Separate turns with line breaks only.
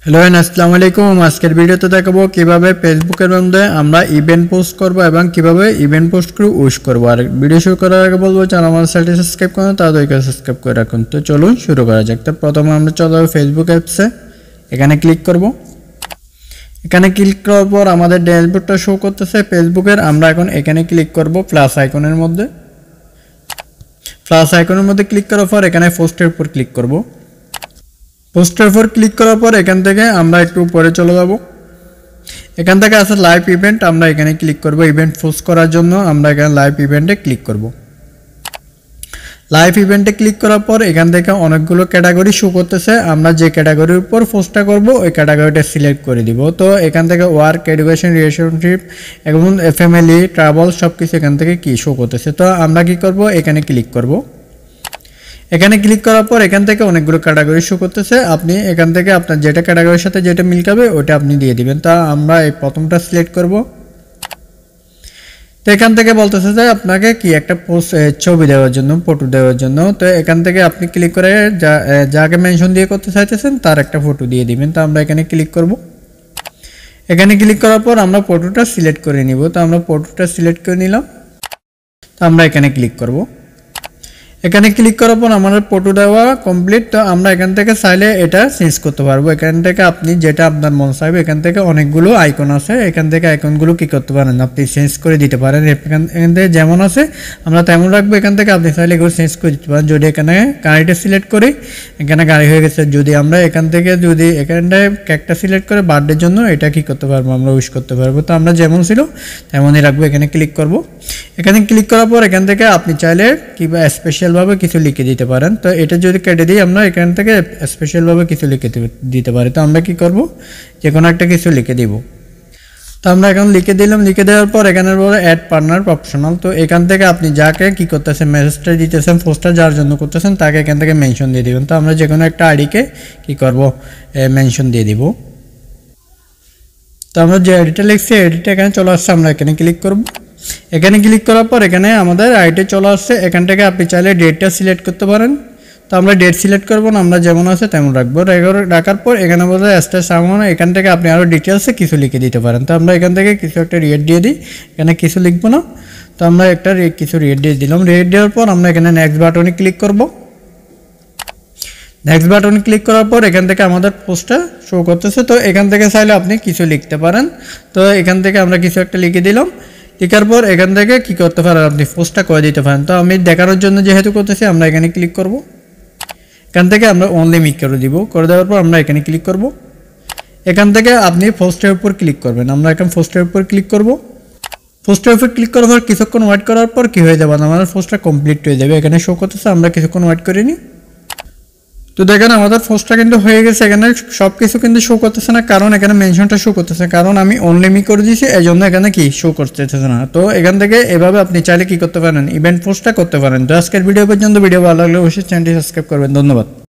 Hello আসসালামু আলাইকুম। আজকের ভিডিওতে দেখাবো কিভাবে ফেসবুকের মধ্যে আমরা ইভেন্ট পোস্ট করব এবং কিভাবে ইভেন্ট পোস্ট করে উইশ করব। আর ভিডিও শুরু করার আগে বলবো যারা আমার চ্যানেলটি সাবস্ক্রাইব করেন তাদেরকে সাবস্ক্রাইব করে রাখুন। তো চলুন শুরু করা যাক। তো প্রথমে আমরা চলে যাব ফেসবুক অ্যাপসে, এখানে ক্লিক করব। এখানে ক্লিক করার পর আমাদের ড্যাশবোর্ডটা শো করতেছে ফেসবুকের। আমরা এখন এখানে ক্লিক করব প্লাস আইকনের মধ্যে। প্লাস আইকনের মধ্যে ক্লিক করার পর এখানে পোস্টের উপর ক্লিক করব। পোস্টের উপর ক্লিক করার পর এখান থেকে আমরা একটু উপরে চলে যাব। এখান থেকে আছে লাইভ ইভেন্ট, আমরা এখানে ক্লিক করব। ইভেন্ট পোস্ট করার জন্য আমরা এখানে লাইভ ইভেন্টে ক্লিক করব। লাইভ ইভেন্টে ক্লিক করার পর এখান থেকে অনেকগুলো ক্যাটাগরি শো করতেছে। আমরা যে ক্যাটাগরির উপর পোস্টটা করব ওই ক্যাটাগরিটা সিলেক্ট করে দিব। তো এখান থেকে ওয়ার্ক, এডুকেশন, রিলেশনশিপ এবং ফ্যামিলি, ট্রাভেল সব কিছু এখান থেকে কি শো করতেছে। তো আমরা কি করব, এখানে ক্লিক করব। এখানে ক্লিক করার পর এখান থেকে অনেকগুলো ক্যাটাগরি শো করতেছে। আপনি এখান থেকে আপনার যেটা ক্যাটাগরির সাথে যেটা মিলকাবে ওটা আপনি দিয়ে দিবেন। তা আমরা এই প্রথমটা সিলেক্ট করব। তো এখান থেকে বলতেছে যে আপনাকে কি একটা পোস্ট ছবি দেওয়ার জন্য, ফটো দেওয়ার জন্য। তো এখান থেকে আপনি ক্লিক করে যাকে মেনশন দিয়ে করতে চাইতেছেন তার একটা ফটো দিয়ে দিবেন। তো আমরা এখানে ক্লিক করব। এখানে ক্লিক করার পর আমরা ফটোটা সিলেক্ট করে নিব। তো আমরা ফটোটা সিলেক্ট করে নিলাম। তো আমরা এখানে ক্লিক করব। এখানে ক্লিক করার পর আমাদের ফটো দেওয়া কমপ্লিট। তো আমরা এখান থেকে চাইলে এটা চেঞ্জ করতে পারবো। এখান থেকে আপনি যেটা আপনার মন চাইবে, এখান থেকে অনেকগুলো আইকন আছে, এখান থেকে আইকনগুলো কি করতে পারেন, আপনি চেঞ্জ করে দিতে পারেন। এখান থেকে যেমন আছে আমরা তেমন রাখবো। এখান থেকে আপনি চাইলে এগুলো চেঞ্জ করে দিতে পারেন। যদি এখানে গাড়িটা সিলেক্ট করি, এখানে গাড়ি হয়ে গেছে। যদি আমরা এখান থেকে যদি এখানটায় কেকটা সিলেক্ট করে বার্থডের জন্য এটা কি করতে পারবো, আমরা উইশ করতে পারবো। তো আমরা যেমন ছিল তেমনই রাখবো। এখানে ক্লিক করব। এখানে ক্লিক করার পর এখান থেকে আপনি চাইলে কিংবা স্পেশালভাবে কিছু লিখে দিতে পারেন। তো এটা যদি কেটে দিই আমরা এখান থেকে স্পেশালভাবে কিছু লিখে দিতে পারি। তো আমরা কি করব, যে কোনো একটা কিছু লিখে দিব। তো আমরা এখন লিখে দিলাম। লিখে দেওয়ার পর এখানে বলে অ্যাড পার্টনার অপশনাল। তো এখান থেকে আপনি যাকে কি করতেছেন, মেসেজটা দিতেছেন, পোস্টটা যার জন্য করতেছেন তাকে এখান থেকে মেনশন দিয়ে দিবেন। তো আমরা যে কোনো একটা আইডিকে কি করব, মেনশন দিয়ে দিব। তো আমরা যে আইডিটা লিখছি আইডিটা এখানে চলে আসছে, আমরা এখানে ক্লিক করব। এখানে ক্লিক করার পর এখানে আমাদের আইডি চলে আসছে। এখান থেকে আপনি চাইলে ডেটটা সিলেক্ট করতে পারেন। তো আমরা ডেট সিলেক্ট করব না, আমরা যেমন আছে তেমন রাখবো। রাখার পর এখানে বলে স্টার সামনে, এখান থেকে আপনি আরও ডিটেলসে কিছু লিখে দিতে পারেন। তো আমরা এখান থেকে কিছু একটা রেট দিয়ে দিই, এখানে কিছু লিখবো না। তো আমরা একটা কিছু রেট দিয়ে দিলাম। রেট দেওয়ার পর আমরা এখানে নেক্সট বাটনে ক্লিক করব। নেক্সট বাটন ক্লিক করার পর এখান থেকে আমাদের পোস্টটা শো করতেছে। তো এখান থেকে চাইলে আপনি কিছু লিখতে পারেন। তো এখান থেকে আমরা কিছু একটা লিখে দিলাম। লিখার পর এখান থেকে কি করতে পারেন, আপনি পোস্টটা করে দিতে পারেন। তো আমি দেখানোর জন্য যেহেতু করতেছি আমরা এখানে ক্লিক করব। এখান থেকে আমরা অনলি মিক করে দিব। করে দেওয়ার পর আমরা এখানে ক্লিক করব। এখান থেকে আপনি পোস্টের উপর ক্লিক করবেন। আমরা এখন পোস্টের উপর ক্লিক করব। পোস্টের উপর ক্লিক করার পর কিছুক্ষণ ওয়েট করার পর কি হয়ে যাবে, আমাদের পোস্টটা কমপ্লিট হয়ে যাবে। এখানে শো করতেছে, আমরা কিছুক্ষণ ওয়েট করে নিই। তো দেখেন আমাদের পোস্টটা কিন্তু হয়ে গেছে। এখানে সব কিছু কিন্তু শো করতেছে না, কারণ এখানে মেনশনটা শো করতেছে, কারণ আমি অনলি মি করে দিয়েছি, এই জন্য এখানে কি শো করতেছে না। তো এখান থেকে এভাবে আপনি চাইলে কি করতে পারেন, ইভেন্ট পোস্টটা করতে পারেন। তো আজকের ভিডিও পর্যন্ত। ভিডিও ভালো লাগলে অবশ্যই চ্যানেলটি সাবস্ক্রাইব করবেন। ধন্যবাদ।